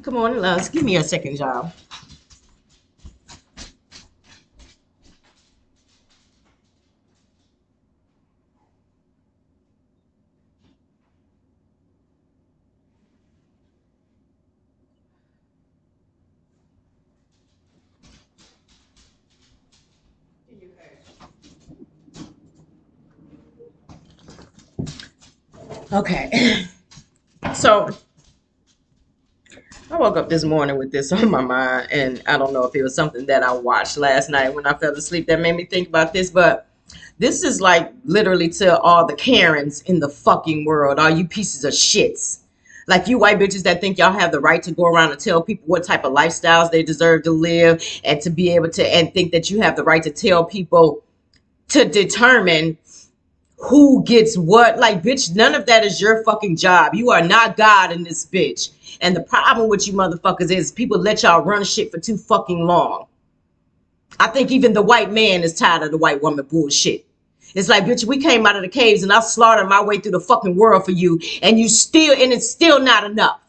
Come on, loves. Give me a second job. Okay. So I woke up this morning with this on my mind, and I don't know if it was something that I watched last night when I fell asleep that made me think about this, but this is like literally to all the Karens in the fucking world, all you pieces of shits. Like you white bitches that think y'all have the right to go around and tell people what type of lifestyles they deserve to live and to be able to, and think that you have the right to tell people to determine who gets what. Like, bitch, none of that is your fucking job. You are not God in this bitch. And the problem with you motherfuckers is people let y'all run shit for too fucking long. I think even the white man is tired of the white woman bullshit. It's like, bitch, we came out of the caves and I slaughtered my way through the fucking world for you, and it's still not enough.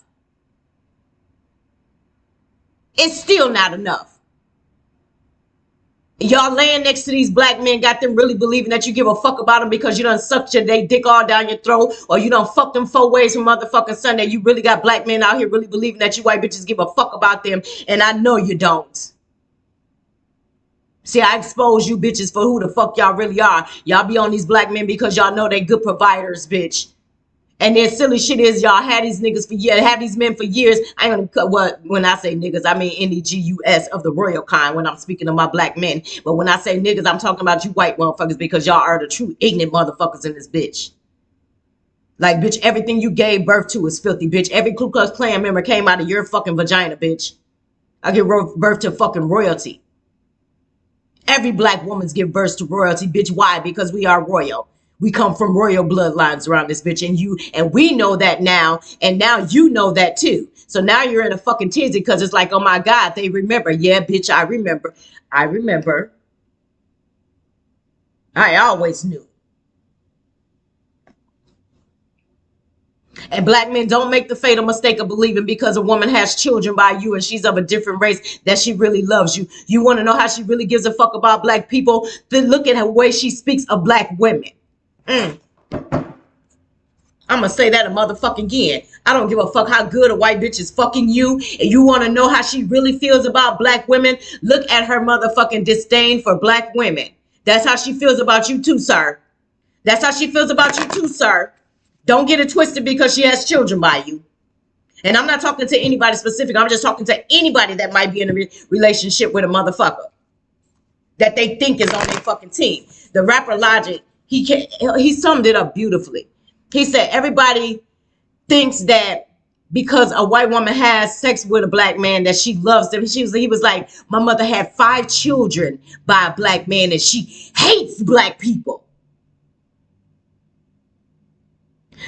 It's still not enough. Y'all laying next to these black men got them really believing that you give a fuck about them because you done sucked they dick all down your throat, or you done fucked them 4 ways from motherfucking Sunday. You really got black men out here really believing that you white bitches give a fuck about them, and I know you don't. See, I expose you bitches for who the fuck y'all really are. Y'all be on these black men because y'all know they good providers, bitch. And their silly shit is y'all had these niggas for years, have these men for years. I ain't gonna cut what when I say niggas, I mean NEGUS of the royal kind when I'm speaking of my black men. But when I say niggas, I'm talking about you white motherfuckers because y'all are the true ignorant motherfuckers in this bitch. Like, bitch, everything you gave birth to is filthy, bitch. Every Ku Klux Klan member came out of your fucking vagina, bitch. I give birth to fucking royalty. Every black woman's give birth to royalty, bitch. Why? Because we are royal. We come from royal bloodlines around this bitch, and we know that now, and now you know that too. So now you're in a fucking tizzy because it's like, oh my God, they remember. Yeah, bitch, I remember. I remember. I always knew. And black men, don't make the fatal mistake of believing because a woman has children by you and she's of a different race that she really loves you. You want to know how she really gives a fuck about black people? Then look at her way she speaks of black women. I'm gonna say that a motherfucking again. I don't give a fuck how good a white bitch is fucking you. And you want to know how she really feels about black women? Look at her motherfucking disdain for black women. That's how she feels about you too, sir. That's how she feels about you too, sir. Don't get it twisted because she has children by you. And I'm not talking to anybody specific. I'm just talking to anybody that might be in a relationship with a motherfucker that they think is on their fucking team. The rapper Logic, he summed it up beautifully. He said everybody thinks that because a white woman has sex with a black man that she loves them. He was like, my mother had 5 children by a black man and she hates black people.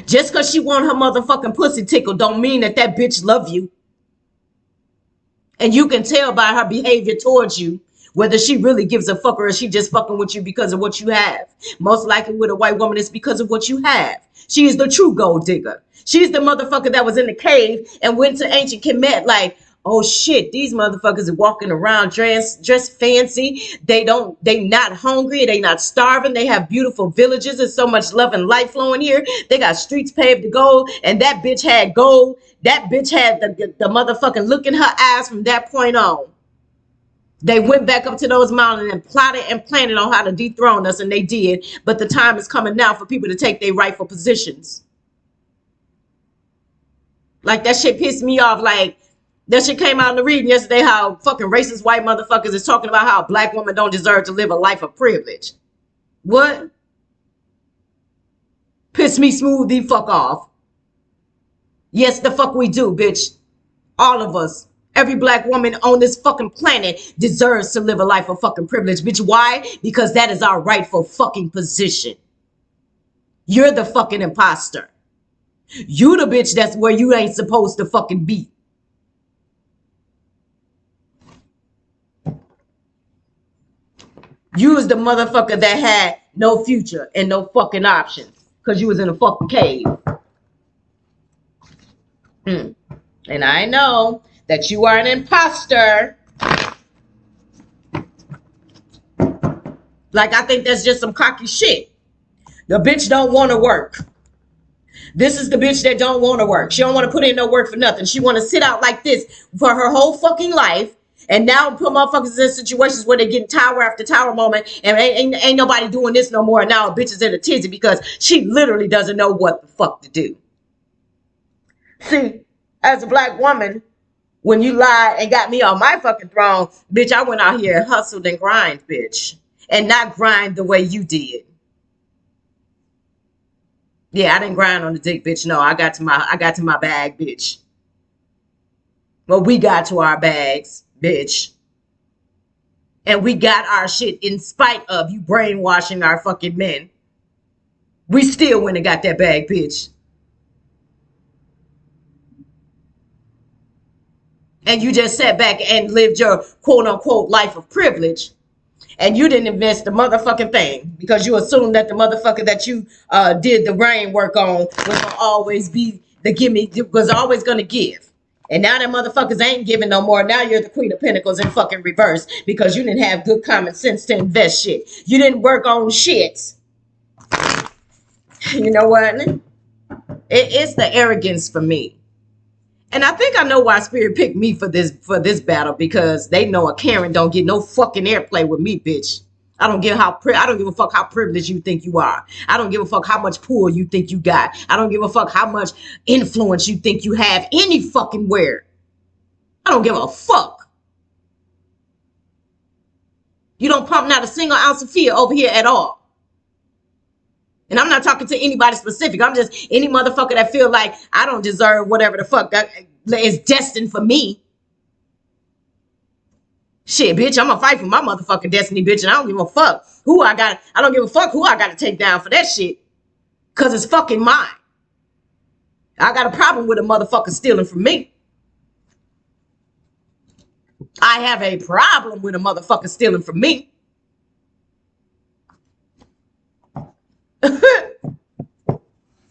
Just because she want her motherfucking pussy tickled don't mean that that bitch love you. And you can tell by her behavior towards you whether she really gives a fuck or is she just fucking with you because of what you have. Most likely with a white woman, it's because of what you have. She is the true gold digger. She's the motherfucker that was in the cave and went to ancient Kemet like, oh shit, these motherfuckers are walking around dressed fancy. They not hungry. They not starving. They have beautiful villages. There's so much love and life flowing here. They got streets paved to gold. And that bitch had gold. That bitch had the motherfucking look in her eyes from that point on. They went back up to those mountains and plotted and planned on how to dethrone us, and they did. But the time is coming now for people to take their rightful positions. Like, that shit pissed me off. Like, that shit came out in the reading yesterday how fucking racist white motherfuckers is talking about how a black woman don't deserve to live a life of privilege. What? Piss me smooth the fuck off. Yes, the fuck we do, bitch. All of us. Every black woman on this fucking planet deserves to live a life of fucking privilege. Bitch, why? Because that is our rightful fucking position. You're the fucking imposter. You the bitch that's where you ain't supposed to fucking be. You was the motherfucker that had no future and no fucking options because you was in a fucking cave. And I know that you are an imposter. Like, I think that's just some cocky shit. The bitch don't want to work. This is the bitch that don't want to work. She don't want to put in no work for nothing. She want to sit out like this for her whole fucking life. And now put motherfuckers in situations where they're getting tower after tower moment. And ain't nobody doing this no more. And now a bitch is in a tizzy because she literally doesn't know what the fuck to do. See, as a black woman, when you lied and got me on my fucking throne, bitch, I went out here and hustled and grind, bitch. And not grind the way you did. Yeah, I didn't grind on the dick, bitch. No, I got to my bag, bitch. Well, we got to our bags, bitch. And we got our shit in spite of you brainwashing our fucking men. We still went and got that bag, bitch. And you just sat back and lived your quote unquote life of privilege. And you didn't invest the motherfucking thing because you assumed that the motherfucker that you did the brain work on was gonna always be the gimme, was always gonna give. And now that motherfuckers ain't giving no more. Now you're the Queen of Pentacles in fucking reverse because you didn't have good common sense to invest shit. You didn't work on shit. You know what? It's the arrogance for me. And I think I know why Spirit picked me for this battle, because they know a Karen don't get no fucking airplay with me, bitch. I don't give a fuck how privileged you think you are. I don't give a fuck how much pull you think you got. I don't give a fuck how much influence you think you have any fucking where. I don't give a fuck. You don't pump not a single ounce of fear over here at all. And I'm not talking to anybody specific. I'm just any motherfucker that feel like I don't deserve whatever the fuck is destined for me. Shit, bitch, I'm gonna fight for my motherfucking destiny, bitch, and I don't give a fuck who I got. I don't give a fuck who I got to take down for that shit, because it's fucking mine. I got a problem with a motherfucker stealing from me. I have a problem with a motherfucker stealing from me.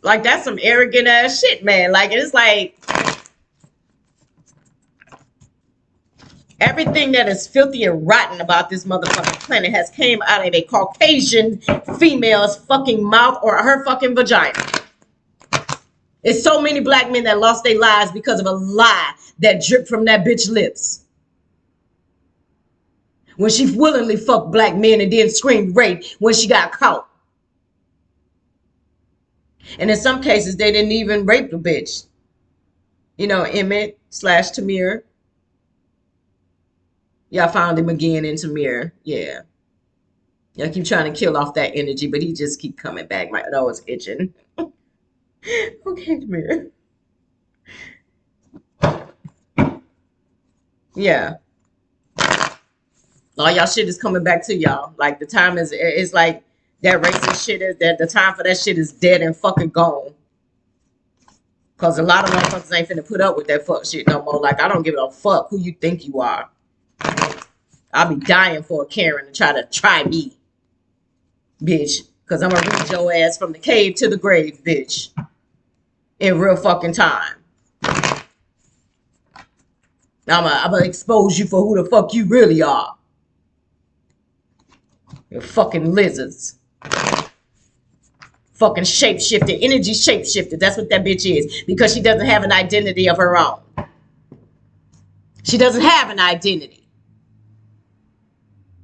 Like, that's some arrogant ass shit, man. Like, it's like everything that is filthy and rotten about this motherfucking planet has came out of a Caucasian female's fucking mouth or her fucking vagina. It's so many black men that lost their lives because of a lie that dripped from that bitch lips. When she willingly fucked black men and then screamed rape when she got caught. And in some cases, they didn't even rape the bitch. You know, Emmett / Tamir. Y'all found him again in Tamir. Yeah. Y'all keep trying to kill off that energy, but he just keep coming back. My nose itching. Okay, Tamir. Yeah. All y'all shit is coming back to y'all. Like, the time is, it's like, that racist shit is that the time for that shit is dead and fucking gone. Cause a lot of motherfuckers ain't finna put up with that fuck shit no more. Like, I don't give a fuck who you think you are. I'll be dying for a Karen to try me. Bitch. Cause I'm gonna read your ass from the cave to the grave, bitch. In real fucking time. I'm gonna expose you for who the fuck you really are. You're fucking lizards. Fucking shapeshifter, energy shapeshifter. That's what that bitch is. Because she doesn't have an identity of her own. She doesn't have an identity.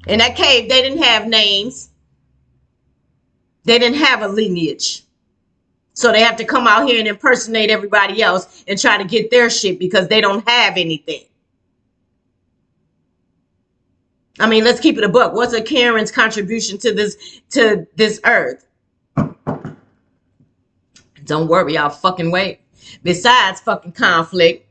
In that cave, they didn't have names. They didn't have a lineage. So they have to come out here and impersonate everybody else and try to get their shit because they don't have anything. I mean, let's keep it a buck. What's a Karen's contribution to this earth? Don't worry, y'all fucking wait. Besides fucking conflict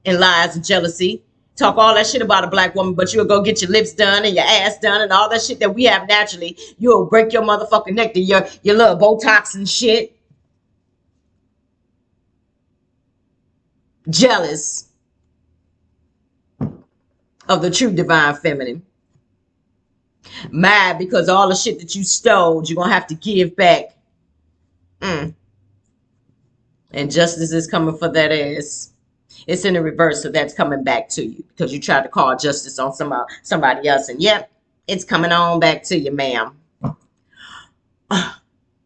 and lies and jealousy, talk all that shit about a black woman, but you'll go get your lips done and your ass done and all that shit that we have naturally. You'll break your motherfucking neck to your little Botox and shit. Jealous of the true divine feminine. Mad because all the shit that you stole, you're gonna have to give back. And justice is coming for that ass. It's in the reverse, so that's coming back to you because you tried to call justice on somebody else, and yep, it's coming on back to you, ma'am.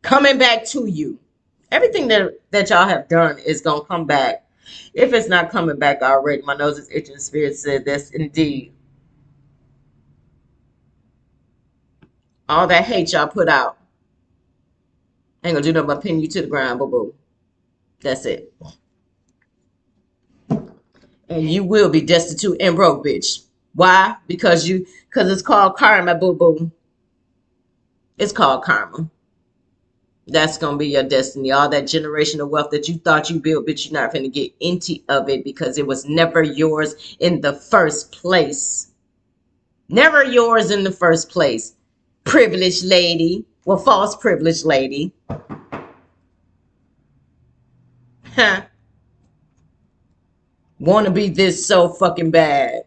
Coming back to you. Everything that y'all have done is gonna come back. If it's not coming back already, my nose is itching. Spirit said that's indeed all that hate y'all put out. Ain't gonna do nothing but pin you to the ground, boo boo. That's it. And you will be destitute and broke, bitch. Why? Because it's called karma, boo boo. It's called karma. That's gonna be your destiny. All that generational wealth that you thought you built, bitch, you're not gonna get any of it because it was never yours in the first place. Never yours in the first place. Privileged lady. Well, false privileged lady. Huh. Want to be this so fucking bad.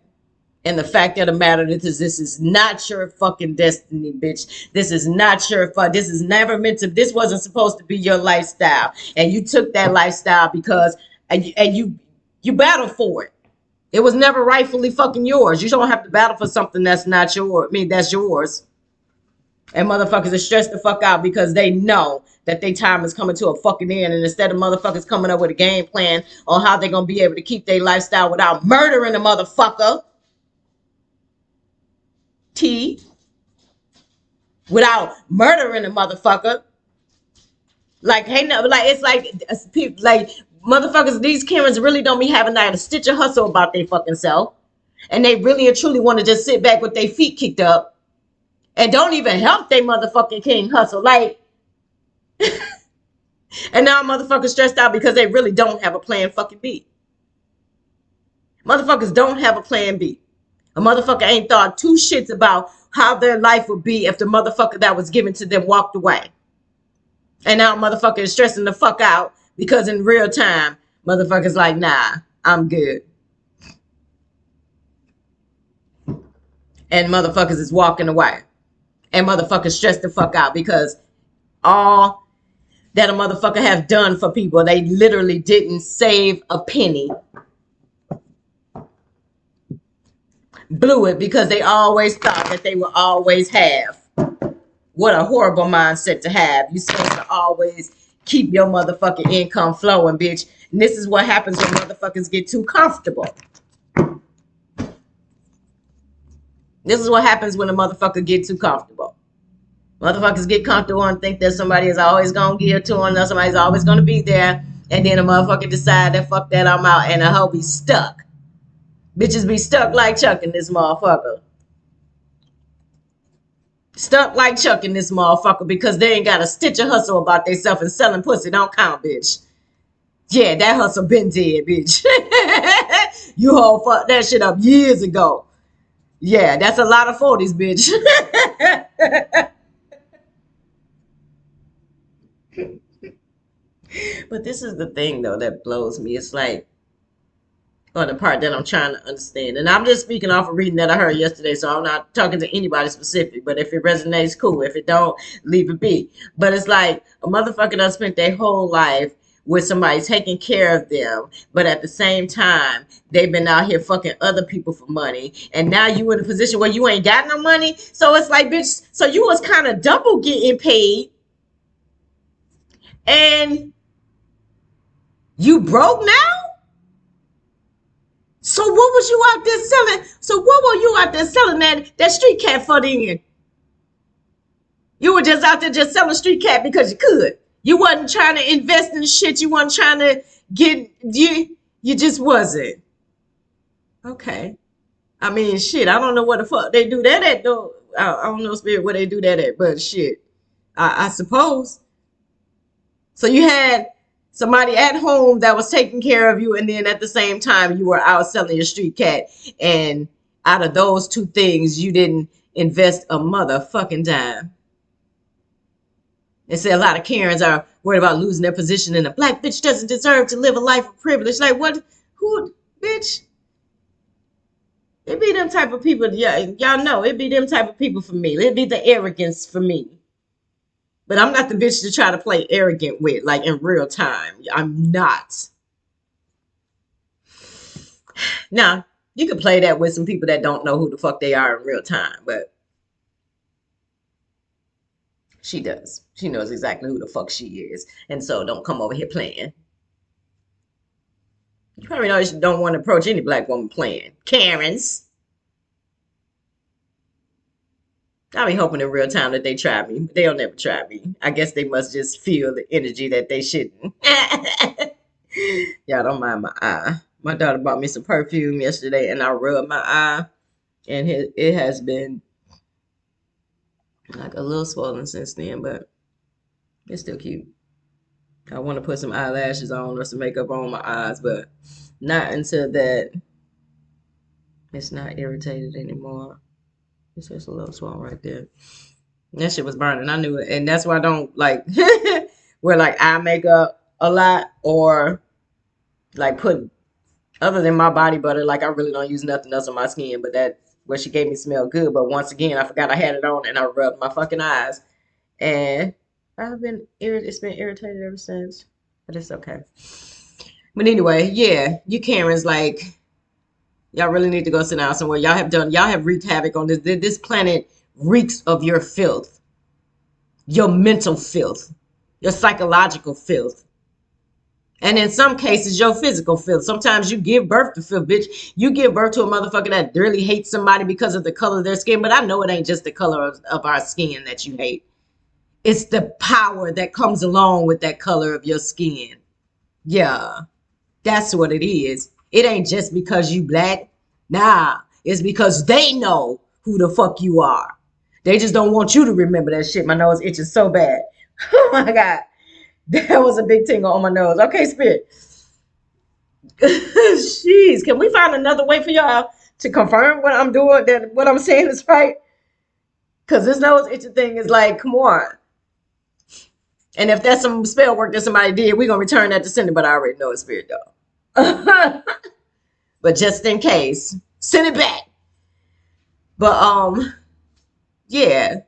And the fact of the matter is this is not your fucking destiny, bitch. This is not your this is never meant to, this wasn't supposed to be your lifestyle. And you took that lifestyle because, and you battled for it. It was never rightfully fucking yours. You don't have to battle for something that's not yours. I mean, that's yours. And motherfuckers are stressed the fuck out because they know that their time is coming to a fucking end. And instead of motherfuckers coming up with a game plan on how they're going to be able to keep their lifestyle without murdering a motherfucker, without murdering a motherfucker. Like, hey, no, like, it's like motherfuckers, these Karens really don't be having like a stitch of hustle about their fucking self. And they really and truly want to just sit back with their feet kicked up and don't even help they motherfucking king hustle. Like, and now motherfuckers stressed out because they really don't have a plan fucking B. Motherfuckers don't have a plan B. A motherfucker ain't thought two shits about how their life would be if the motherfucker that was given to them walked away. And now motherfucker is stressing the fuck out because in real time, motherfucker's like, nah, I'm good. And motherfuckers is walking away. And motherfuckers stress the fuck out because all that a motherfucker have done for people, they literally didn't save a penny. Blew it because they always thought that they would always have. What a horrible mindset to have. You're supposed to always keep your motherfucking income flowing, bitch. And this is what happens when motherfuckers get too comfortable. This is what happens when a motherfucker get too comfortable. Motherfuckers get comfortable and think that somebody is always going to give to them, that somebody's always going to be there. And then a motherfucker decide that fuck that, I'm out, and a hoe be stuck. Bitches be stuck like Chuck in this motherfucker. Stuck like Chuck in this motherfucker because they ain't got a stitch of hustle about themselves, and selling pussy don't count, bitch. Yeah, that hustle been dead, bitch. You whole fuck that shit up years ago. Yeah, that's a lot of 40s, bitch. But this is the thing, though, that blows me. It's like, on the part that I'm trying to understand. And I'm just speaking off a reading that I heard yesterday, so I'm not talking to anybody specific. But if it resonates, cool. If it don't, leave it be. But it's like a motherfucker that spent their whole life with somebody taking care of them, but at the same time, they've been out here fucking other people for money. And now you in a position where you ain't got no money. So it's like, bitch, so you was kind of double getting paid. And you broke now? So what was you out there selling? So what were you out there selling that street cat for then? You were just out there just selling street cat because you could. You wasn't trying to invest in shit. You wasn't trying to get, you just wasn't. Okay. I mean, shit, I don't know what the fuck they do that at, though. I don't know, Spirit, where they do that at, but shit, I suppose. So you had somebody at home that was taking care of you, and then at the same time, you were out selling your street cat. And out of those two things, you didn't invest a motherfucking dime. They say a lot of Karens are worried about losing their position, and a black bitch doesn't deserve to live a life of privilege. Like, what? Who, bitch? It be them type of people. Yeah, y'all know it be them type of people for me. It be the arrogance for me. But I'm not the bitch to try to play arrogant with, like in real time. I'm not. Now, you can play that with some people that don't know who the fuck they are in real time, but she does. She knows exactly who the fuck she is. And so don't come over here playing. You probably know you don't want to approach any black woman playing. Karens. I be hoping in real time that they try me. They'll never try me. I guess they must just feel the energy that they shouldn't. Y'all don't mind my eye. My daughter bought me some perfume yesterday and I rubbed my eye. And it has been like a little swollen since then, but it's still cute. I want to put some eyelashes on or some makeup on my eyes, but not until that it's not irritated anymore. It's just a little swollen right there. That shit was burning. I knew it. And that's why I don't like wear like eye makeup a lot or like put other than my body butter. Like I really don't use nothing else on my skin, but that what she gave me smelled good. But once again, I forgot I had it on and I rubbed my fucking eyes. And it's been irritated ever since. But it's okay. But anyway, yeah, you Karens, like, y'all really need to go sit down somewhere. Y'all have wreaked havoc on this. This planet reeks of your filth, your mental filth, your psychological filth. And in some cases, your physical filth. Sometimes you give birth to filth, bitch. You give birth to a motherfucker that really hates somebody because of the color of their skin. But I know it ain't just the color of our skin that you hate. It's the power that comes along with that color of your skin. Yeah, that's what it is. It ain't just because you black. Nah, it's because they know who the fuck you are. They just don't want you to remember that shit. My nose itching so bad. Oh my God. That was a big tingle on my nose. Okay, Spirit. Jeez, can we find another way for y'all to confirm what I'm doing, that what I'm saying is right? Because this nose itching thing is like, come on. And if that's some spell work that somebody did, we're going to return that to sender, but I already know it's Spirit, though. But just in case, send it back. But, yeah.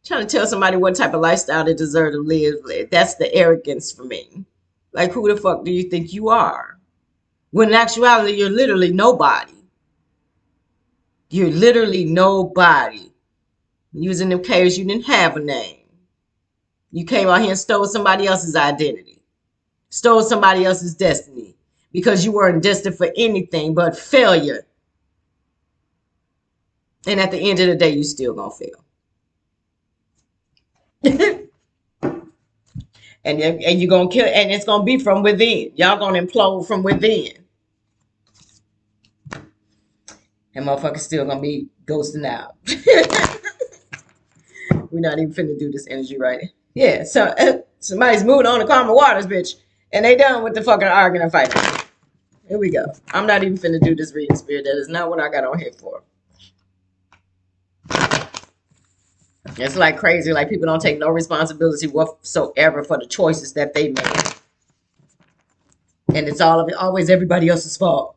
Trying to tell somebody what type of lifestyle they deserve to live. That's the arrogance for me. Like, who the fuck do you think you are? When in actuality, you're literally nobody. You're literally nobody. You was in them caves, you didn't have a name. You came out here and stole somebody else's identity. Stole somebody else's destiny. Because you weren't destined for anything but failure. And at the end of the day, you still gonna fail. and you're gonna kill, and it's gonna be from within. Y'all gonna implode from within. And motherfuckers still gonna be ghosting out. We're not even finna do this energy right. Yeah, so somebody's moving on to calmer waters, bitch. And they done with the fucking arguing and fighting. Here we go. I'm not even finna do this reading, Spirit. That is not what I got on here for. It's like crazy. Like people don't take no responsibility whatsoever for the choices that they made. And it's always everybody else's fault.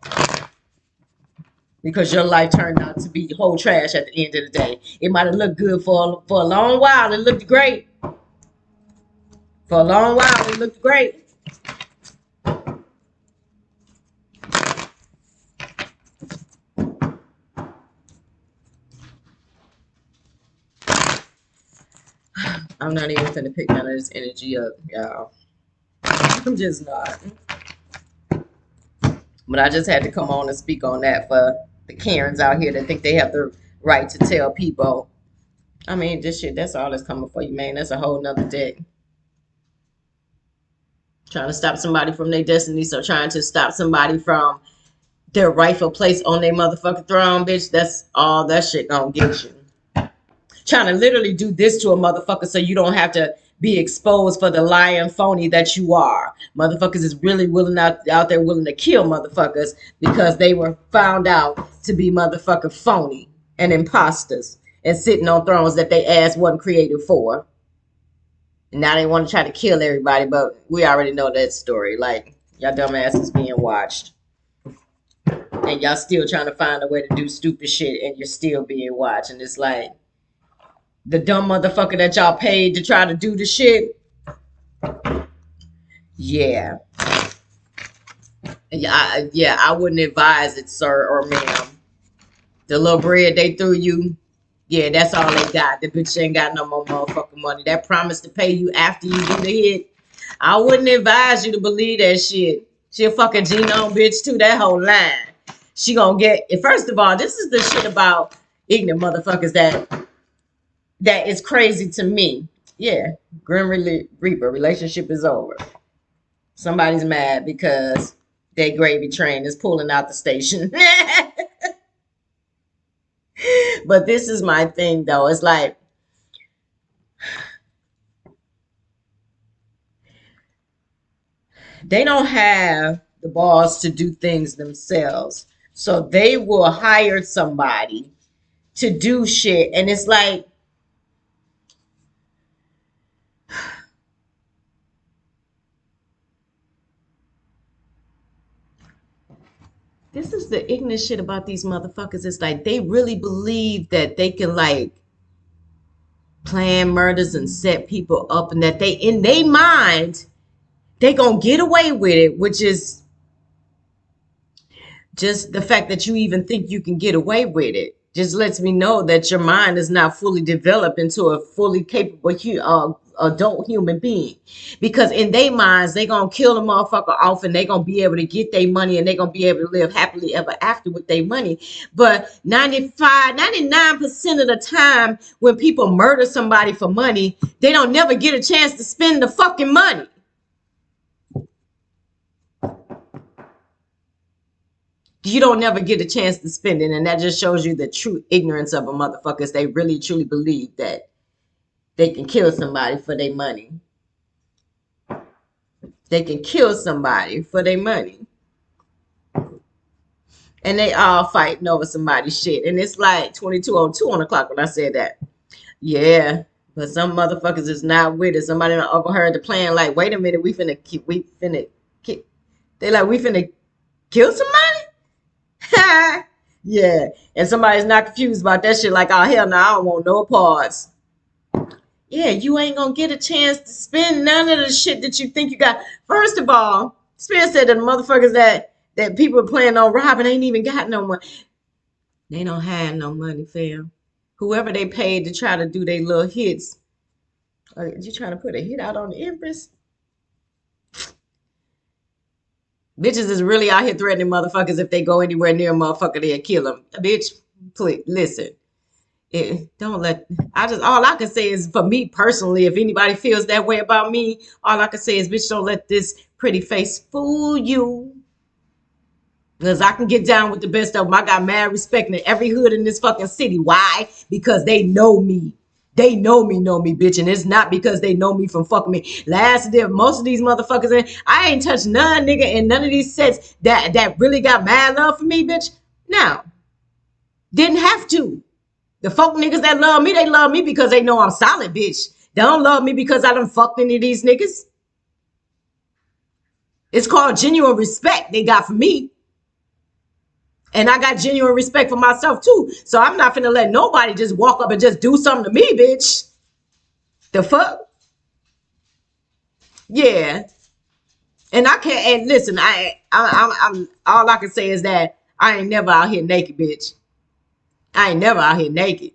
Because your life turned out to be whole trash at the end of the day. It might have looked good for a long while. It looked great. For a long while, it looked great. I'm not even finna pick none of this energy up, y'all. I'm just not. But I just had to come on and speak on that for the Karens out here that think they have the right to tell people. I mean, this shit, that's all that's coming for you, man. That's a whole nother deck. Trying to stop somebody from their destiny, so trying to stop somebody from their rightful place on their motherfucking throne, bitch. That's all that shit gonna get you. Trying to literally do this to a motherfucker so you don't have to be exposed for the lying phony that you are. Motherfuckers is really willing out there willing to kill motherfuckers because they were found out to be motherfucking phony and imposters and sitting on thrones that they ass wasn't created for. And now they want to try to kill everybody, but we already know that story. Like, y'all dumbasses being watched. And y'all still trying to find a way to do stupid shit and you're still being watched. And it's like, the dumb motherfucker that y'all paid to try to do the shit. Yeah. Yeah, I wouldn't advise it, sir or ma'am. The little bread they threw you, yeah, that's all they got. The bitch ain't got no more motherfucking money. That promise to pay you after you do the hit, I wouldn't advise you to believe that shit. She a fucking genome bitch too, that whole line. She gonna get, first of all, this is the shit about ignorant motherfuckers that is crazy to me. Yeah, Grim Reaper, relationship is over. Somebody's mad because their gravy train is pulling out the station. But this is my thing though. It's like they don't have the balls to do things themselves. So they will hire somebody to do shit. And it's like, this is the ignorant shit about these motherfuckers. It's like they really believe that they can like plan murders and set people up, and that they in their mind they gonna get away with it, which is just the fact that you even think you can get away with it just lets me know that your mind is not fully developed into a fully capable adult human being. Because in their minds, they gonna kill the motherfucker off and they gonna be able to get their money and they gonna be able to live happily ever after with their money. But 99% of the time when people murder somebody for money, they don't never get a chance to spend the fucking money. You don't never get a chance to spend it. And that just shows you the true ignorance of a motherfuckers. They really truly believe that they can kill somebody for their money. They can kill somebody for their money. And they all fighting over somebody's shit. And it's like 22:02 on the clock when I said that. Yeah. But some motherfuckers is not with it. Somebody done overheard the plan. Like, wait a minute, we finna they like, we finna kill somebody? Yeah. And somebody's not confused about that shit. Like, oh, hell no, I don't want no parts. Yeah, you ain't gonna get a chance to spend none of the shit that you think you got. First of all, Spears said that the motherfuckers that people are planning on robbing ain't even got no money. They don't have no money, fam. Whoever they paid to try to do their little hits. You trying to put a hit out on the Empress? Bitches is really out here threatening motherfuckers. If they go anywhere near a motherfucker, they'll kill them. Bitch, please listen. Don't let, all I can say is, for me personally, if anybody feels that way about me, all I can say is, bitch, don't let this pretty face fool you. Because I can get down with the best of them. I got mad respect in every hood in this fucking city. Why? Because they know me. They know me, bitch. And it's not because they know me from fucking me. Last year, most of these motherfuckers, I ain't touched none, nigga, in none of these sets that really got mad love for me, bitch. Now, didn't have to. The folk niggas that love me, they love me because they know I'm solid, bitch. They don't love me because I done fucked any of these niggas. It's called genuine respect they got for me. And I got genuine respect for myself too. So I'm not finna let nobody just walk up and just do something to me, bitch. The fuck? Yeah. And I can't, and listen, I'm all I can say is that I ain't never out here naked, bitch. I ain't never out here naked.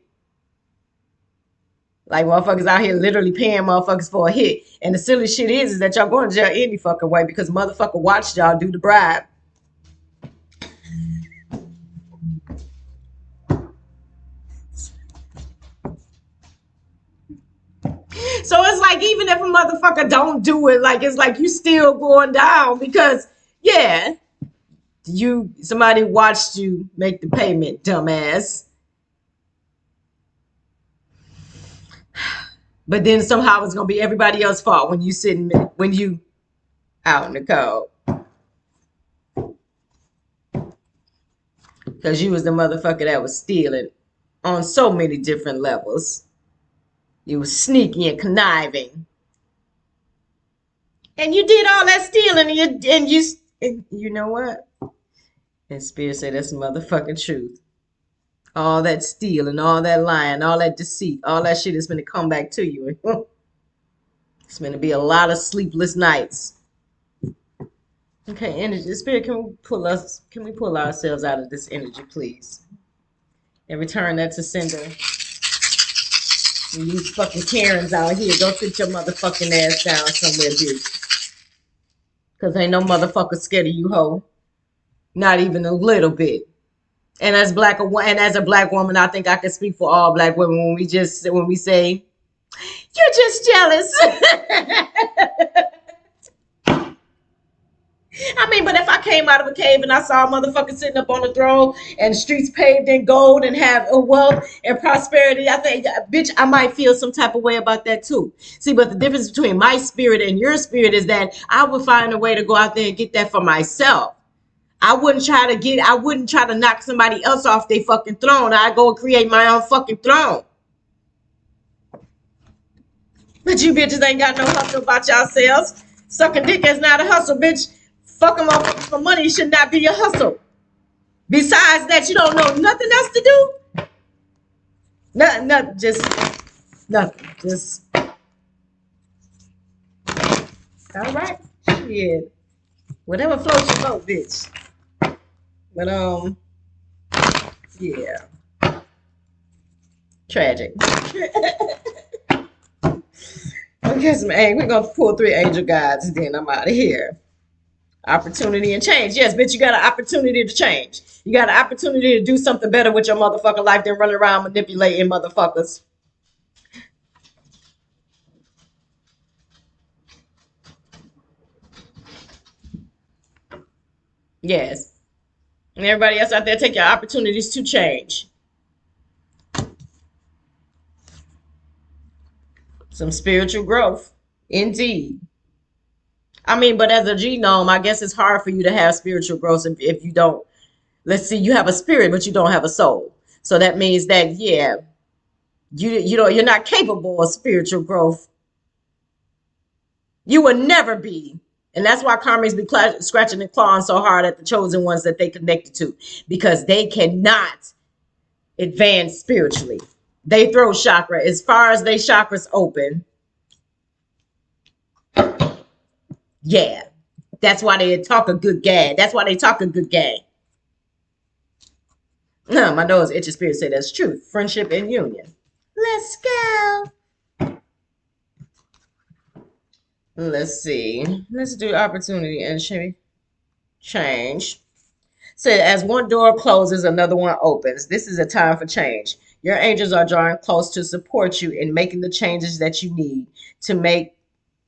Like, motherfuckers out here literally paying motherfuckers for a hit. And the silly shit is that y'all going to jail any fucking way because motherfucker watched y'all do the bribe. So it's like, even if a motherfucker don't do it, like, it's like you still going down because, yeah, somebody watched you make the payment, dumbass. But then somehow it's gonna be everybody else's fault when you out in the cold. Because you was the motherfucker that was stealing on so many different levels. You was sneaky and conniving. And you did all that stealing and you know what? And Spears said that's the motherfucking truth. All that stealing, all that lying, all that deceit, all that shit is gonna come back to you. It's gonna be a lot of sleepless nights. Okay, energy. Spirit, can we pull ourselves out of this energy, please? And return that to sender. And you fucking Karens out here, go sit your motherfucking ass down somewhere, bitch. Cause ain't no motherfucker scared of you, hoe. Not even a little bit. And as a black woman, I think I can speak for all black women when we say you're just jealous. I mean, but if I came out of a cave and I saw a motherfucker sitting up on the throne and streets paved in gold and have wealth and prosperity, I think, bitch, I might feel some type of way about that too. See, but the difference between my spirit and your spirit is that I would find a way to go out there and get that for myself. I wouldn't try to knock somebody else off their fucking throne. I go create my own fucking throne. But you bitches ain't got no hustle about yourselves. Sucking dick is not a hustle, bitch. Fucking motherfuckers for money should not be a hustle. Besides that, you don't know nothing else to do. Nothing, just nothing. Just all right. Shit. Whatever floats your boat, bitch. But yeah. Tragic. Okay, we're gonna pull 3 angel guides, and then I'm out of here. Opportunity and change. Yes, bitch, you got an opportunity to change. You got an opportunity to do something better with your motherfucking life than running around manipulating motherfuckers. Yes. And everybody else out there, take your opportunities to change. Some spiritual growth. Indeed. I mean, but as a genome, I guess it's hard for you to have spiritual growth if you don't. Let's see, you have a spirit, but you don't have a soul. So that means that, yeah, you're not capable of spiritual growth. You will never be. And that's why karmics be scratching and clawing so hard at the chosen ones that they connected to, because they cannot advance spiritually. They throw chakra as far as they chakras open. Yeah. That's why they talk a good game. That's why they talk a good game. No, my nose itchy spirit say that's true. Friendship and union. Let's go. Let's see. Let's do opportunity and change. So as one door closes, another one opens. This is a time for change. Your angels are drawing close to support you in making the changes that you need to make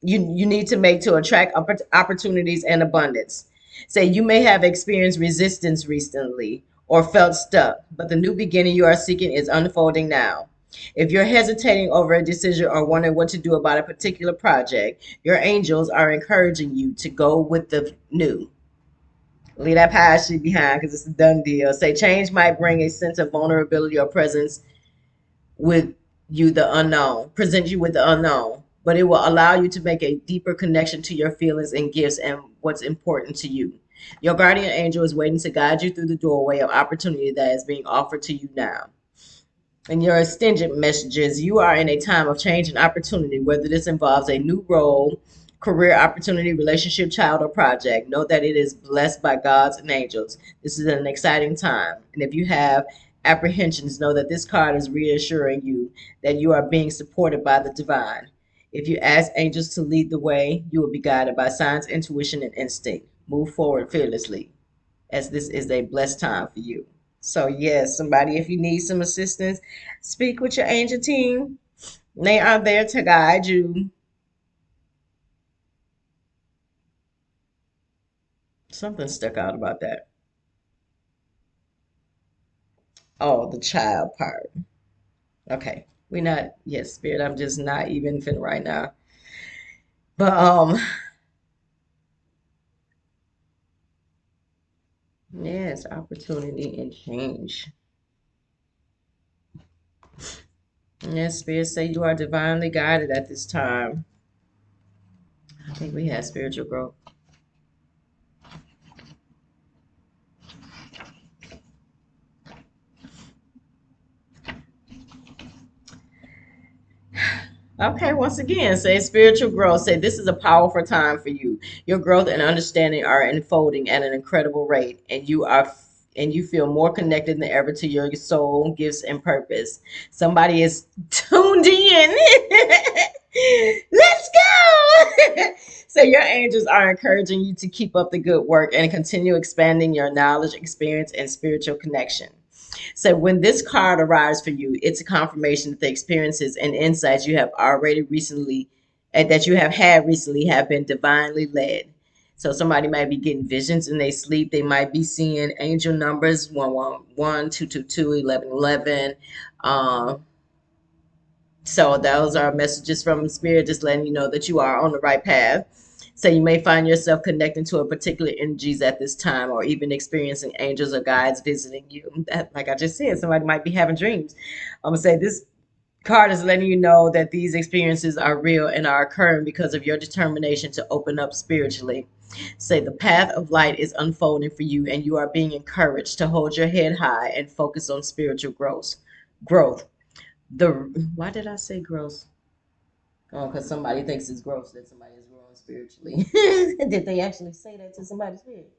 you need to make to attract opportunities and abundance. Say you may have experienced resistance recently or felt stuck, but the new beginning you are seeking is unfolding now. If you're hesitating over a decision or wondering what to do about a particular project, your angels are encouraging you to go with the new. Leave that past shit behind because it's a done deal. Say change might bring a sense of vulnerability or presence with present you with the unknown, but it will allow you to make a deeper connection to your feelings and gifts and what's important to you. Your guardian angel is waiting to guide you through the doorway of opportunity that is being offered to you now. And your extended messages, you are in a time of change and opportunity, whether this involves a new role, career opportunity, relationship, child, or project. Know that it is blessed by gods and angels. This is an exciting time. And if you have apprehensions, know that this card is reassuring you that you are being supported by the divine. If you ask angels to lead the way, you will be guided by signs, intuition, and instinct. Move forward fearlessly, as this is a blessed time for you. So, yes, somebody, if you need some assistance, speak with your angel team. They are there to guide you. Something stuck out about that. Oh, the child part. Okay. We not, yes, spirit, I'm just not even fin right now. But yes, opportunity and change. Yes, spirit say you are divinely guided at this time. I think we had spiritual growth. Okay, once again, say spiritual growth. Say this is a powerful time for you. Your growth and understanding are unfolding at an incredible rate, and you feel more connected than ever to your soul, gifts, and purpose. Somebody is tuned in. Let's go. So your angels are encouraging you to keep up the good work and continue expanding your knowledge, experience, and spiritual connection. So when this card arrives for you, it's a confirmation that the experiences and insights you have already recently that you have had recently have been divinely led. So somebody might be getting visions in their sleep. They might be seeing angel numbers 111, 222, 1111. So those are messages from spirit just letting you know that you are on the right path. So you may find yourself connecting to a particular energies at this time, or even experiencing angels or guides visiting you. That, like I just said, somebody might be having dreams. I'm gonna say this card is letting you know that these experiences are real and are occurring because of your determination to open up spiritually. Say the path of light is unfolding for you, and you are being encouraged to hold your head high and focus on spiritual growth. Growth. The Why did I say growth? Oh, because somebody thinks it's gross that somebody is growing spiritually. Did they actually say that to somebody's spirit?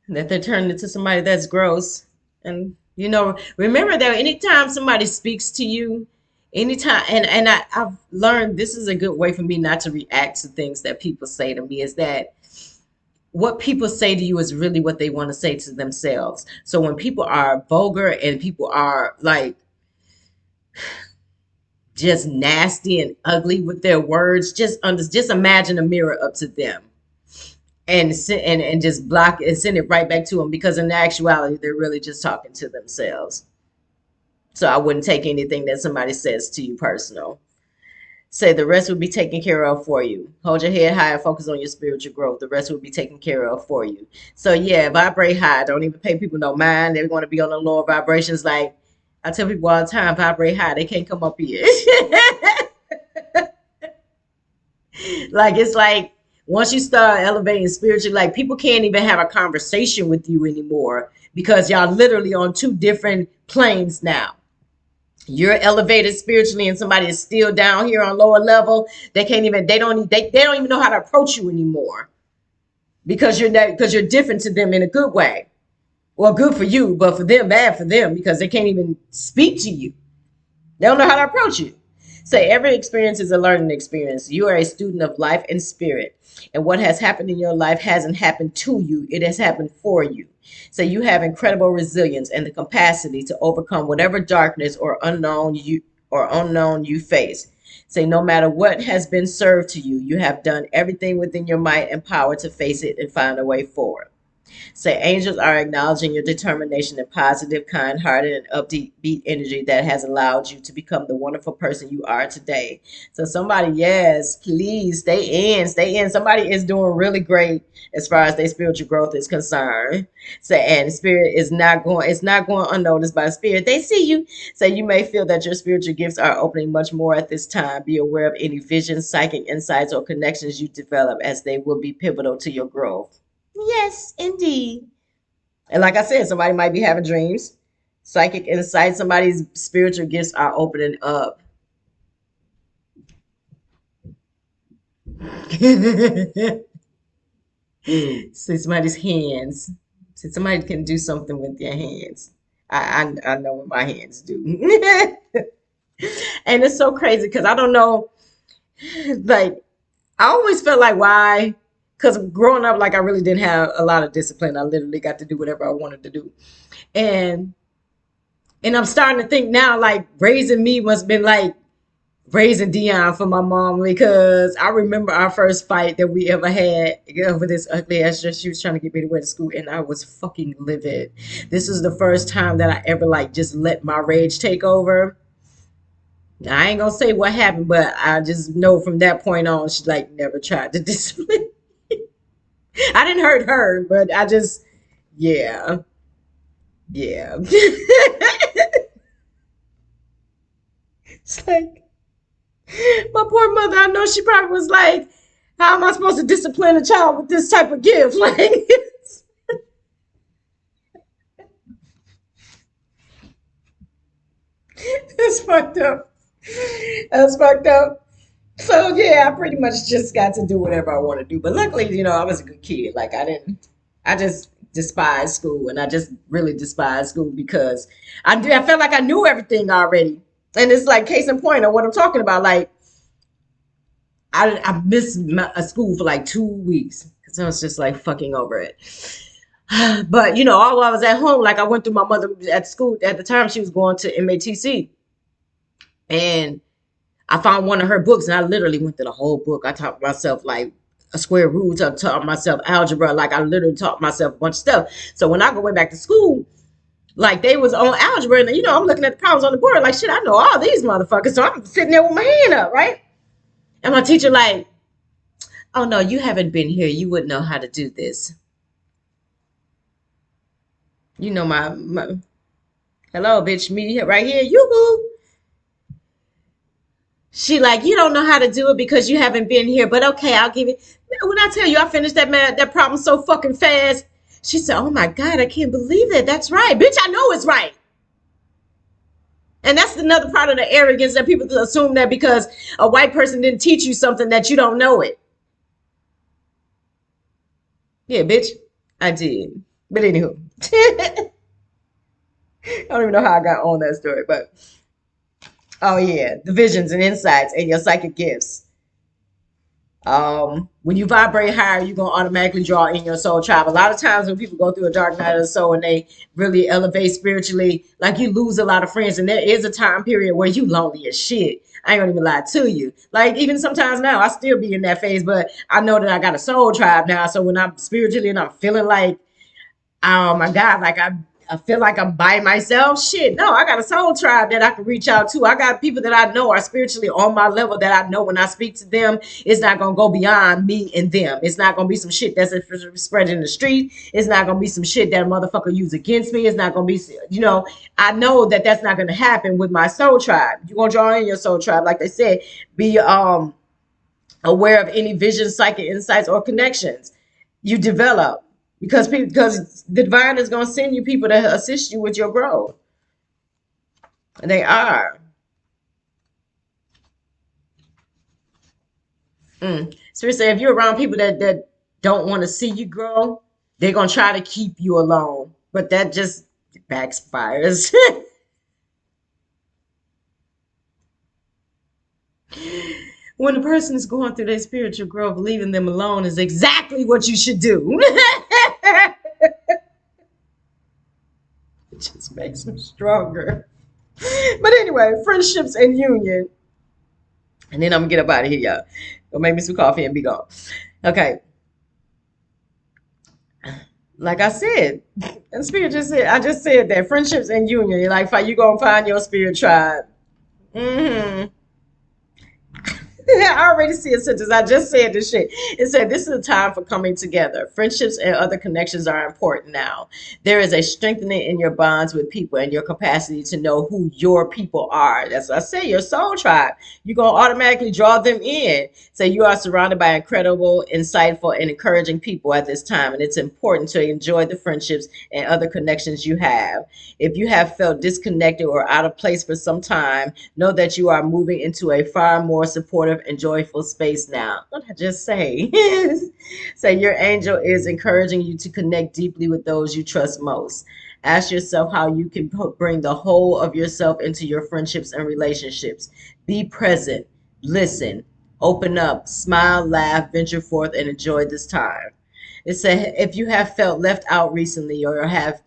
That they're turning into somebody that's gross. And remember that anytime somebody speaks to you, anytime I've learned this is a good way for me not to react to things that people say to me, is that what people say to you is really what they want to say to themselves. So when people are vulgar and people are like just nasty and ugly with their words, just imagine a mirror up to them and just block it and send it right back to them, because in actuality they're really just talking to themselves. So I wouldn't take anything that somebody says to you personal. Say the rest will be taken care of for you. Hold your head high and focus on your spiritual growth. The rest will be taken care of for you. So yeah, vibrate high. Don't even pay people no mind. They want to be on the lower vibrations. Like I tell people all the time, vibrate high. They can't come up here. Like it's like once you start elevating spiritually, like people can't even have a conversation with you anymore because y'all literally on two different planes now. You're elevated spiritually and somebody is still down here on lower level. They don't even know how to approach you anymore because you're different to them in a good way. Well, good for you, but for them, bad for them, because they can't even speak to you. They don't know how to approach you. So every experience is a learning experience. You are a student of life and spirit. And what has happened in your life hasn't happened to you. It has happened for you. So you have incredible resilience and the capacity to overcome whatever darkness or unknown you face. Say no matter what has been served to you, you have done everything within your might and power to face it and find a way forward. Say angels are acknowledging your determination and positive, kind-hearted, and upbeat energy that has allowed you to become the wonderful person you are today. So somebody, yes, please stay in. Somebody is doing really great as far as their spiritual growth is concerned. So and spirit it's not going unnoticed by spirit. They see you. So you may feel that your spiritual gifts are opening much more at this time. Be aware of any visions, psychic insights, or connections you develop, as they will be pivotal to your growth. Yes, indeed. And like I said, somebody might be having dreams, psychic insight. Somebody's spiritual gifts are opening up. See somebody's hands. See somebody can do something with their hands. I know what my hands do. And it's so crazy because I don't know. Like I always felt like why. Because growing up, like I really didn't have a lot of discipline. I literally got to do whatever I wanted to do. And I'm starting to think now, like raising me must have been like raising Dion for my mom, because I remember our first fight that we ever had over this ugly ass dress she was trying to get me to wear to school, and I was fucking livid. This was the first time that I ever like just let my rage take over. I ain't gonna say what happened, but I just know from that point on, she like never tried to discipline. I didn't hurt her, but I just, yeah, yeah. It's like my poor mother. I know she probably was like, "How am I supposed to discipline a child with this type of gift?" Like, it's fucked up. That's fucked up. So yeah, I pretty much just got to do whatever I want to do. But luckily, I was a good kid. Like I just despised school, and I just really despised school because I felt like I knew everything already. And it's like case in point of what I'm talking about. Like I missed a school for like 2 weeks because I was just like fucking over it. But all while I was at home, like I went through my mother at school at the time. She was going to MATC, and I found one of her books, and I literally went through the whole book. I taught myself like a square root. I taught myself algebra. Like I literally taught myself a bunch of stuff. So when I went back to school, like they was on algebra, and I'm looking at the problems on the board, like shit, I know all these motherfuckers. So I'm sitting there with my hand up, right? And my teacher like, oh no, you haven't been here. You wouldn't know how to do this. My hello, bitch, me right here. You She like, you don't know how to do it because you haven't been here, but okay, I'll give it. When I tell you I finished that problem so fucking fast, she said, oh my God, I can't believe it. That's right. Bitch, I know it's right. And that's another part of the arrogance that people assume that because a white person didn't teach you something that you don't know it. Yeah, bitch, I did. But anywho, I don't even know how I got on that story, but oh yeah, the visions and insights and your psychic gifts. When you vibrate higher, you're gonna automatically draw in your soul tribe. A lot of times when people go through a dark night of the soul and they really elevate spiritually, like you lose a lot of friends, and there is a time period where you lonely as shit. I ain't gonna even lie to you. Like even sometimes now, I still be in that phase, but I know that I got a soul tribe now. So when I'm spiritually and I'm feeling like, oh my God, like I feel like I'm by myself. Shit, no, I got a soul tribe that I can reach out to. I got people that I know are spiritually on my level that I know when I speak to them, it's not gonna go beyond me and them. It's not gonna be some shit that's spread in the street. It's not gonna be some shit that a motherfucker use against me. It's not gonna be, I know that that's not gonna happen with my soul tribe. You're gonna draw in your soul tribe, like they said. Be aware of any vision, psychic insights, or connections you develop because the divine is going to send you people to assist you with your growth. And they are. Seriously, if you're around people that don't want to see you grow, they're going to try to keep you alone. But that just backfires. When a person is going through their spiritual growth, leaving them alone is exactly what you should do. It just makes them stronger. But anyway, friendships and union. And then I'm gonna get up out of here, y'all. Go make me some coffee and be gone. Okay. Like I said, and Spirit just said, I just said that friendships and union. Like, you gonna find your spirit tribe. Mm-hmm. I already see a sentence. I just said this shit. It said, this is a time for coming together. Friendships and other connections are important now. There is a strengthening in your bonds with people and your capacity to know who your people are. That's what I say, your soul tribe. You're going to automatically draw them in. So you are surrounded by incredible, insightful, and encouraging people at this time. And it's important to enjoy the friendships and other connections you have. If you have felt disconnected or out of place for some time, know that you are moving into a far more supportive and joyful space now. What did I just say? Say your angel is encouraging you to connect deeply with those you trust most. Ask yourself how you can bring the whole of yourself into your friendships and relationships. Be present, listen, open up, smile, laugh, venture forth, and enjoy this time. It said, if you have felt left out recently or have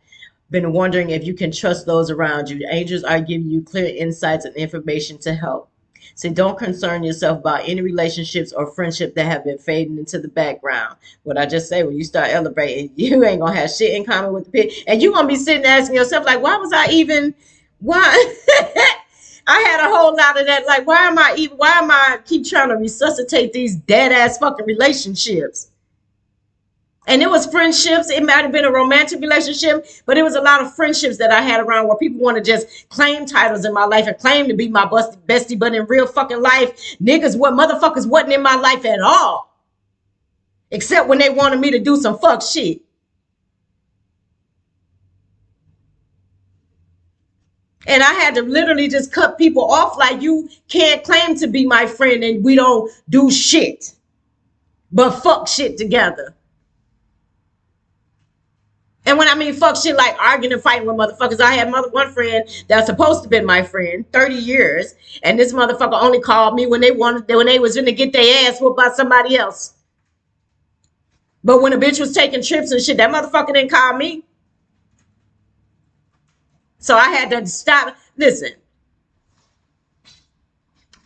been wondering if you can trust those around you, angels are giving you clear insights and information to help. So don't concern yourself about any relationships or friendship that have been fading into the background. What I just say, when you start elevating, you ain't gonna have shit in common with the pit, and you're gonna be sitting asking yourself, like, why I had a whole lot of that, like, why am I keep trying to resuscitate these dead ass fucking relationships? And it was friendships. It might have been a romantic relationship, but it was a lot of friendships that I had around where people want to just claim titles in my life and claim to be my bestie, but in real fucking life, motherfuckers wasn't in my life at all. Except when they wanted me to do some fuck shit. And I had to literally just cut people off like, you can't claim to be my friend and we don't do shit but fuck shit together. And when I mean fuck shit, like arguing and fighting with motherfuckers, I had one friend that's supposed to be my friend, 30 years, and this motherfucker only called me when they was gonna get their ass whooped by somebody else. But when a bitch was taking trips and shit, that motherfucker didn't call me. So I had to stop. Listen,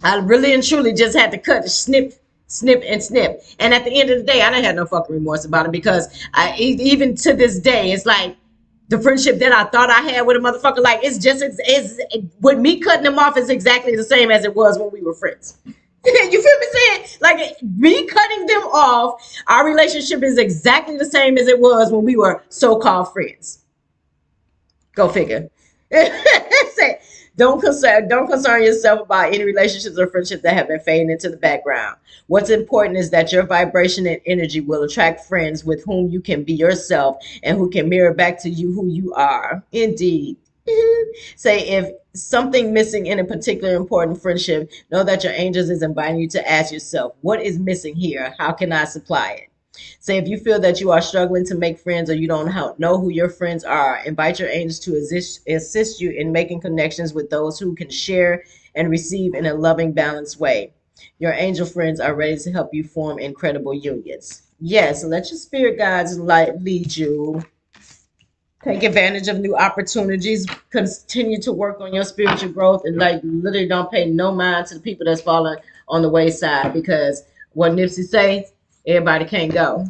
I really and truly just had to cut, snip, snip, and snip. And at the end of the day, I didn't have no fucking remorse about it, because even to this day, it's like the friendship that I thought I had with a motherfucker, like it's just with me cutting them off is exactly the same as it was when we were friends. You feel me saying? Like me cutting them off, our relationship is exactly the same as it was when we were so-called friends. Go figure. Say, don't concern yourself about any relationships or friendships that have been fading into the background. What's important is that your vibration and energy will attract friends with whom you can be yourself and who can mirror back to you who you are. Indeed. Say, if something missing in a particular important friendship, know that your angels is inviting you to ask yourself, what is missing here? How can I supply it? Say, if you feel that you are struggling to make friends or you don't know who your friends are, invite your angels to assist you in making connections with those who can share and receive in a loving, balanced way. Your angel friends are ready to help you form incredible unions. Yes, let your spirit guides lead you. Take advantage of new opportunities. Continue to work on your spiritual growth, and like literally don't pay no mind to the people that's falling on the wayside, because what Nipsey says, everybody can't go.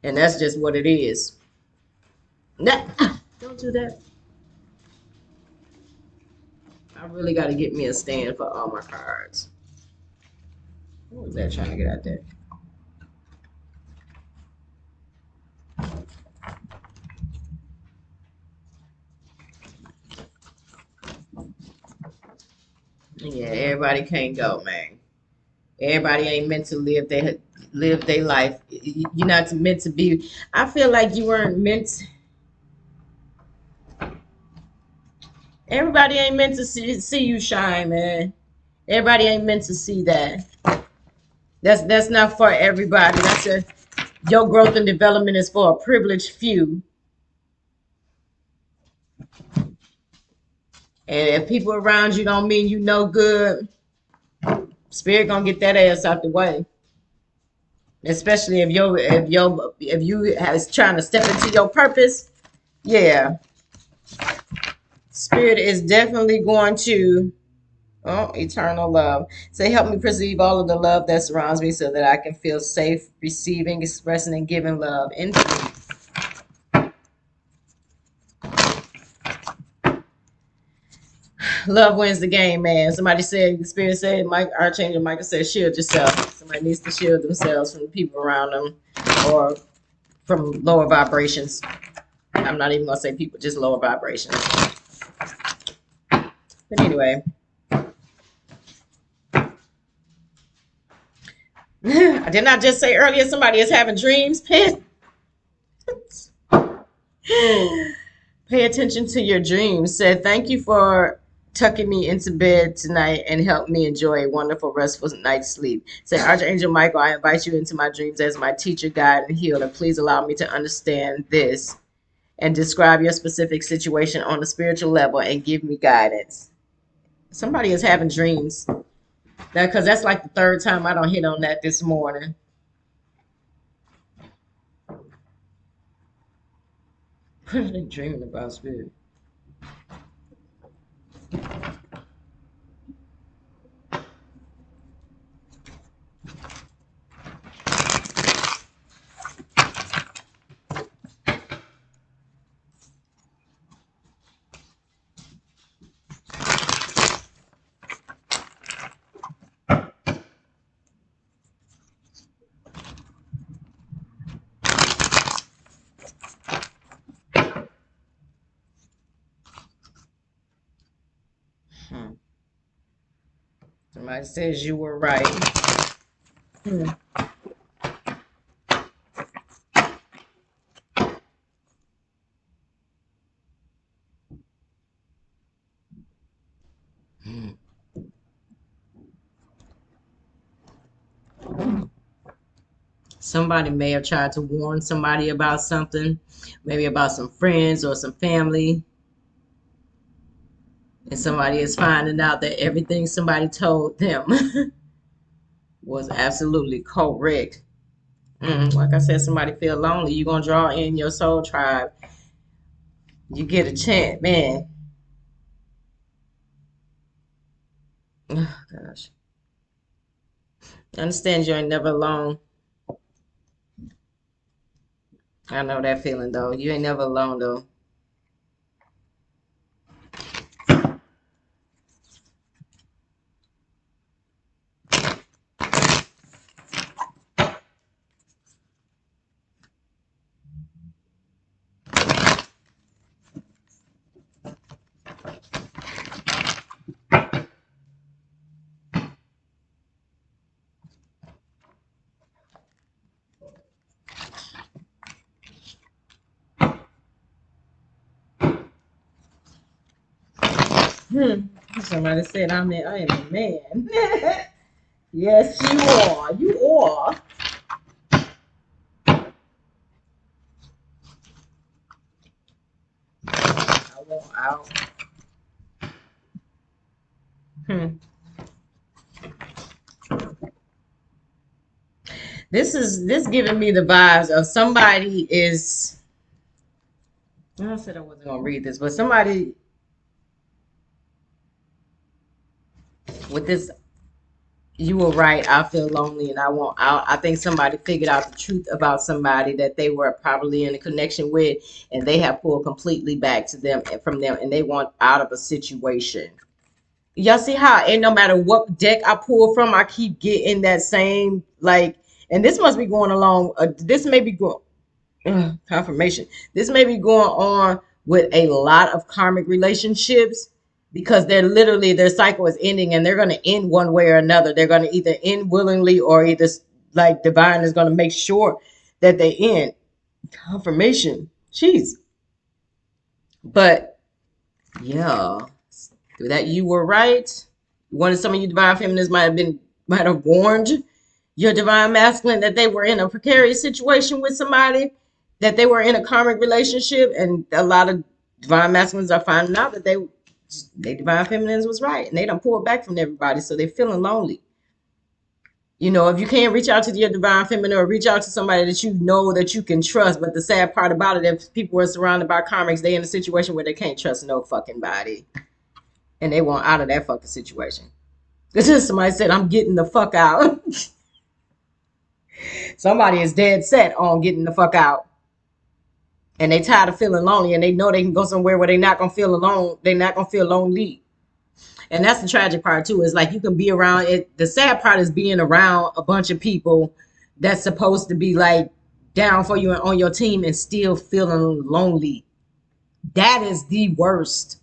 And that's just what it is. Nah, don't do that. I really got to get me a stand for all my cards. What was that trying to get out there? Yeah, everybody can't go, man. Everybody ain't meant to live their life. You're not meant to be. I feel like you weren't meant. Everybody ain't meant to see you shine, man. Everybody ain't meant to see that. That's not for everybody. Your growth and development is for a privileged few. And if people around you don't mean you no good, spirit gonna get that ass out the way. Especially if you is trying to step into your purpose, yeah. Spirit is definitely going to, oh, eternal love. Say, help me perceive all of the love that surrounds me so that I can feel safe receiving, expressing, and giving love into me. Love wins the game, man. Somebody said, the spirit said, Mike, Archangel Michael said, shield yourself. Somebody needs to shield themselves from the people around them or from lower vibrations. I'm not even going to say people, just lower vibrations. But anyway. Didn't I just say earlier somebody is having dreams? Pay attention to your dreams. Said, thank you for tucking me into bed tonight and help me enjoy a wonderful, restful night's sleep. Say, Archangel Michael, I invite you into my dreams as my teacher, guide, and healer. Please allow me to understand this and describe your specific situation on a spiritual level and give me guidance. Somebody is having dreams. Because that's like the third time I don't hit on that this morning. What are they dreaming about, spirit? Somebody says you were right. Somebody may have tried to warn somebody about something, maybe about some friends or some family, and somebody is finding out that everything somebody told them was absolutely correct. Like I said, somebody feel lonely. You're going to draw in your soul tribe. You get a chance, man. Oh, gosh. I understand you ain't never alone. I know that feeling, though. You ain't never alone, though. Somebody said I am a man. Yes, you are. You are. I want out. This giving me the vibes of somebody is. I said I wasn't gonna read this, but somebody with this. You were right. I feel lonely and I want out. I think somebody figured out the truth about somebody that they were probably in a connection with, and they have pulled completely back to them and from them, and they want out of a situation. Y'all see how, and no matter what deck I pull from, I keep getting that same like, and this must be going along. This may be going confirmation. This may be going on with a lot of karmic relationships because they're literally their cycle is ending and they're going to end one way or another. They're going to either end willingly or either like divine is going to make sure that they end. Confirmation. Jeez. But yeah, that you were right. One of some of you divine feminists might have warned your divine masculine that they were in a precarious situation with somebody, that they were in a karmic relationship, and a lot of divine masculines are finding out that they divine feminines was right, and they don't pull back from everybody, so they're feeling lonely. You know, if you can't reach out to your divine feminine or reach out to somebody that you know that you can trust, but the sad part about it, if people are surrounded by karmics, they in a situation where they can't trust no fucking body, and they want out of that fucking situation. This is somebody said, "I'm getting the fuck out." Somebody is dead set on getting the fuck out. And they tired of feeling lonely and they know they can go somewhere where they're not gonna feel alone. They're not gonna feel lonely. And that's the tragic part too. Is like you can be around it. The sad part is being around a bunch of people that's supposed to be like down for you and on your team and still feeling lonely. That is the worst.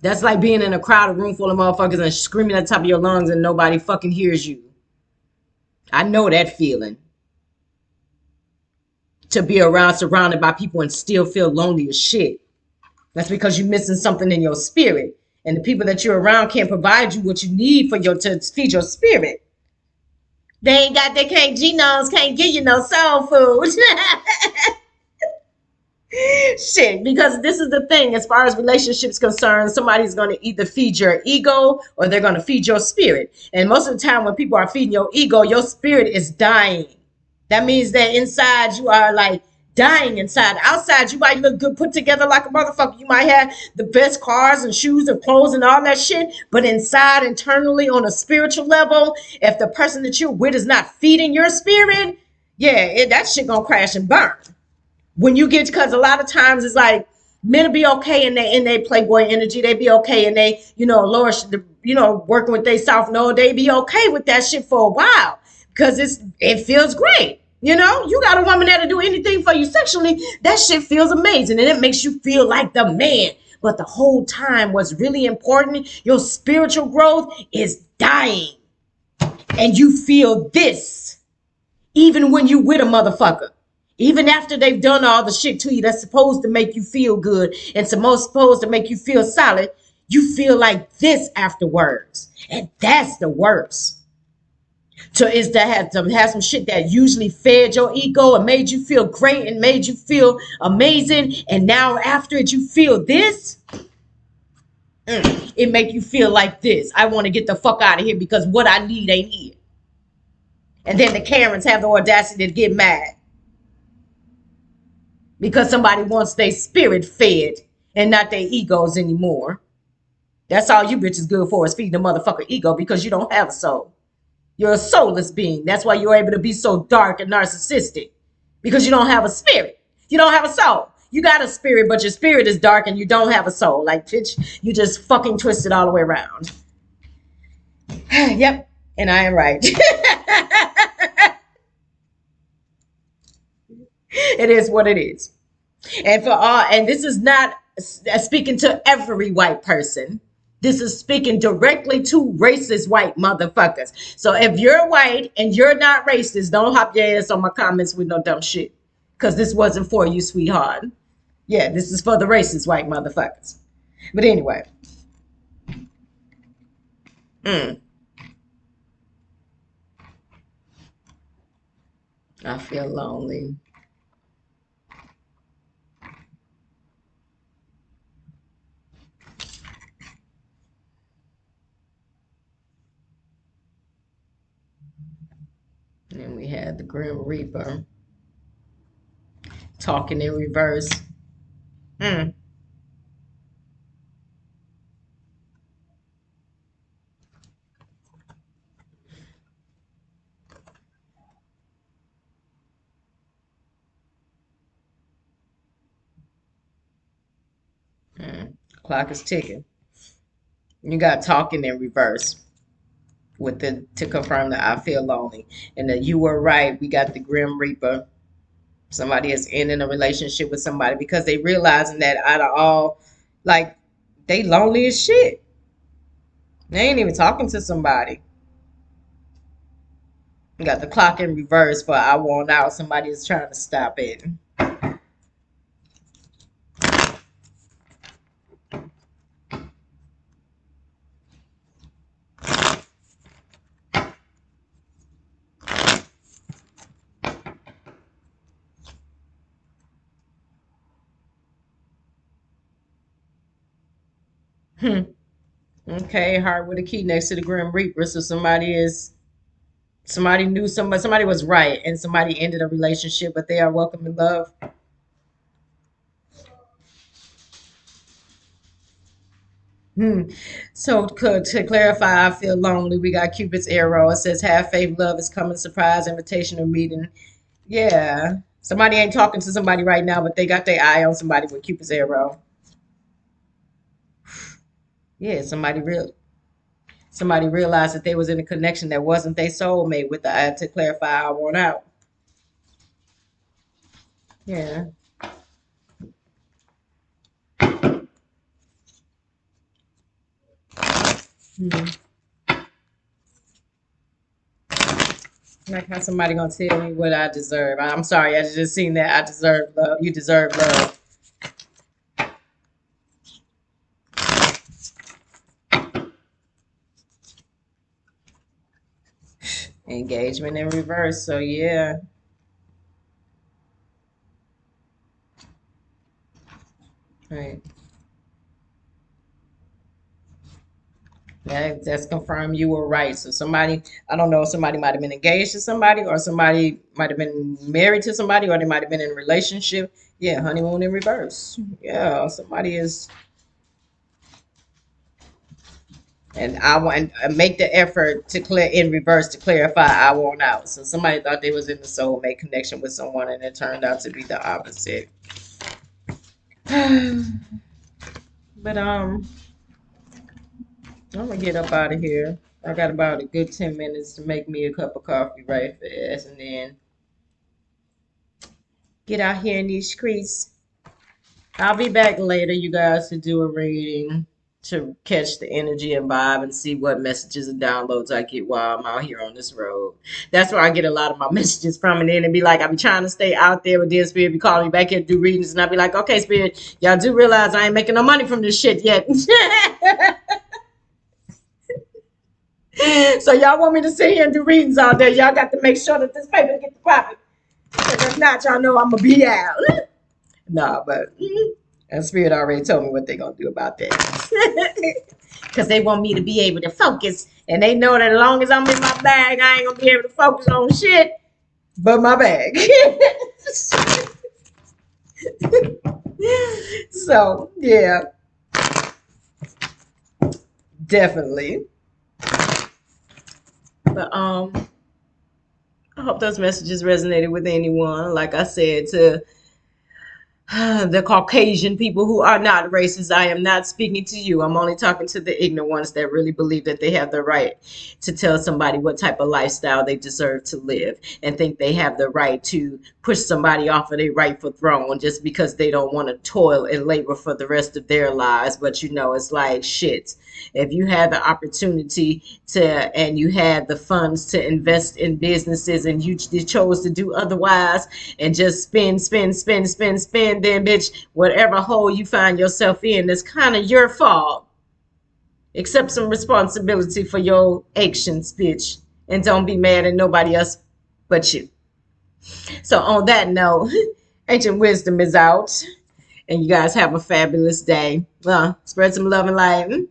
That's like being in a crowded room full of motherfuckers and screaming at the top of your lungs and nobody fucking hears you. I know that feeling. To be around surrounded by people and still feel lonely as shit. That's because you're missing something in your spirit. And the people that you're around can't provide you what you need for to feed your spirit. They can't genomes, can't give you no soul food. Shit, because this is the thing, as far as relationships concerned, somebody's going to either feed your ego or they're going to feed your spirit. And most of the time when people are feeding your ego, your spirit is dying. That means that inside you are like dying inside. Outside you might look good, put together like a motherfucker. You might have the best cars and shoes and clothes and all that shit. But inside, internally, on a spiritual level, if the person that you're with is not feeding your spirit, yeah, that shit gonna crash and burn. When you get, because a lot of times it's like men be okay and they playboy energy, they be okay and they, lower, working with they soft no, they be okay with that shit for a while because it feels great. You got a woman there to do anything for you sexually, that shit feels amazing and it makes you feel like the man. But the whole time, what's really important, your spiritual growth is dying. And you feel this even when you with a motherfucker. Even after they've done all the shit to you that's supposed to make you feel good and supposed to make you feel solid, You feel like this afterwards. And that's the worst. So is to have some shit that usually fed your ego and made you feel great and made you feel amazing. And now after it, you feel this. It make you feel like this. I want to get the fuck out of here because what I need ain't here. And then the Karens have the audacity to get mad because somebody wants their spirit fed and not their egos anymore. That's all you bitches good for is feeding the motherfucker ego because you don't have a soul. You're a soulless being. That's why you're able to be so dark and narcissistic because you don't have a spirit. You don't have a soul. You got a spirit, but your spirit is dark and you don't have a soul. Like, bitch, you just fucking twisted all the way around. Yep, and I am right. It is what it is. And for all, and this is not speaking to every white person. This is speaking directly to racist white motherfuckers. So if you're white and you're not racist, don't hop your ass on my comments with no dumb shit. Because this wasn't for you, sweetheart. Yeah, this is for the racist white motherfuckers. But anyway. I feel lonely. And then we had the Grim Reaper talking in reverse. Clock is ticking. You got talking in reverse with the to confirm that I feel lonely and that you were right. We got the Grim Reaper. Somebody is ending a relationship with somebody because they realizing that out of all, like, they lonely as shit. They ain't even talking to somebody. You got the clock in reverse for I want out. Somebody is trying to stop it. Okay, heart with a key next to the Grim Reaper. So somebody knew somebody was right and somebody ended a relationship, but they are welcome in love. So to clarify, I feel lonely. We got Cupid's arrow. It says have faith, love is coming, surprise, invitation or meeting. Yeah. Somebody ain't talking to somebody right now, but they got their eye on somebody with Cupid's arrow. Yeah, somebody realized that they was in a connection that wasn't their soulmate with the eye to clarify I want out. Yeah. Hmm. Like how somebody gonna tell me what I deserve. I'm sorry, I just seen that I deserve love. You deserve love. Engagement in reverse. So yeah. Right. That's confirmed you were right. So somebody, I don't know, somebody might have been engaged to somebody, or somebody might have been married to somebody, or they might have been in a relationship. Yeah, honeymoon in reverse. Yeah, somebody is, and I want make the effort to clear in reverse to clarify I want out. So somebody thought they was in the soulmate connection with someone, and it turned out to be the opposite. But I'm gonna get up out of here. I got about a good 10 minutes to make me a cup of coffee right fast, and then get out here in these streets. I'll be back later, you guys, to do a reading to catch the energy and vibe and see what messages and downloads I get while I'm out here on this road. That's where I get a lot of my messages from. And then it'd be like, I be trying to stay out there with this Spirit be calling me back here to do readings. And I'd be like, okay, Spirit, y'all do realize I ain't making no money from this shit yet. So y'all want me to sit here and do readings all day. Y'all got to make sure that this paper gets the profit. Because if not, y'all know I'm going to be out. Nah, but and Spirit already told me what they're going to do about that. Because they want me to be able to focus. And they know that as long as I'm in my bag, I ain't going to be able to focus on shit but my bag. So, yeah. Definitely. But I hope those messages resonated with anyone. Like I said, to the Caucasian people who are not racist, I am not speaking to you. I'm only talking to the ignorant ones that really believe that they have the right to tell somebody what type of lifestyle they deserve to live and think they have the right to push somebody off of their rightful throne just because they don't want to toil and labor for the rest of their lives. But you know, it's like shit. If you have the opportunity to and you have the funds to invest in businesses and you chose to do otherwise and just spend, then bitch, whatever hole you find yourself in, that's kind of your fault. Accept some responsibility for your actions, bitch, and don't be mad at nobody else but you. So on that note, ancient wisdom is out, and you guys have a fabulous day. Well, spread some love and light.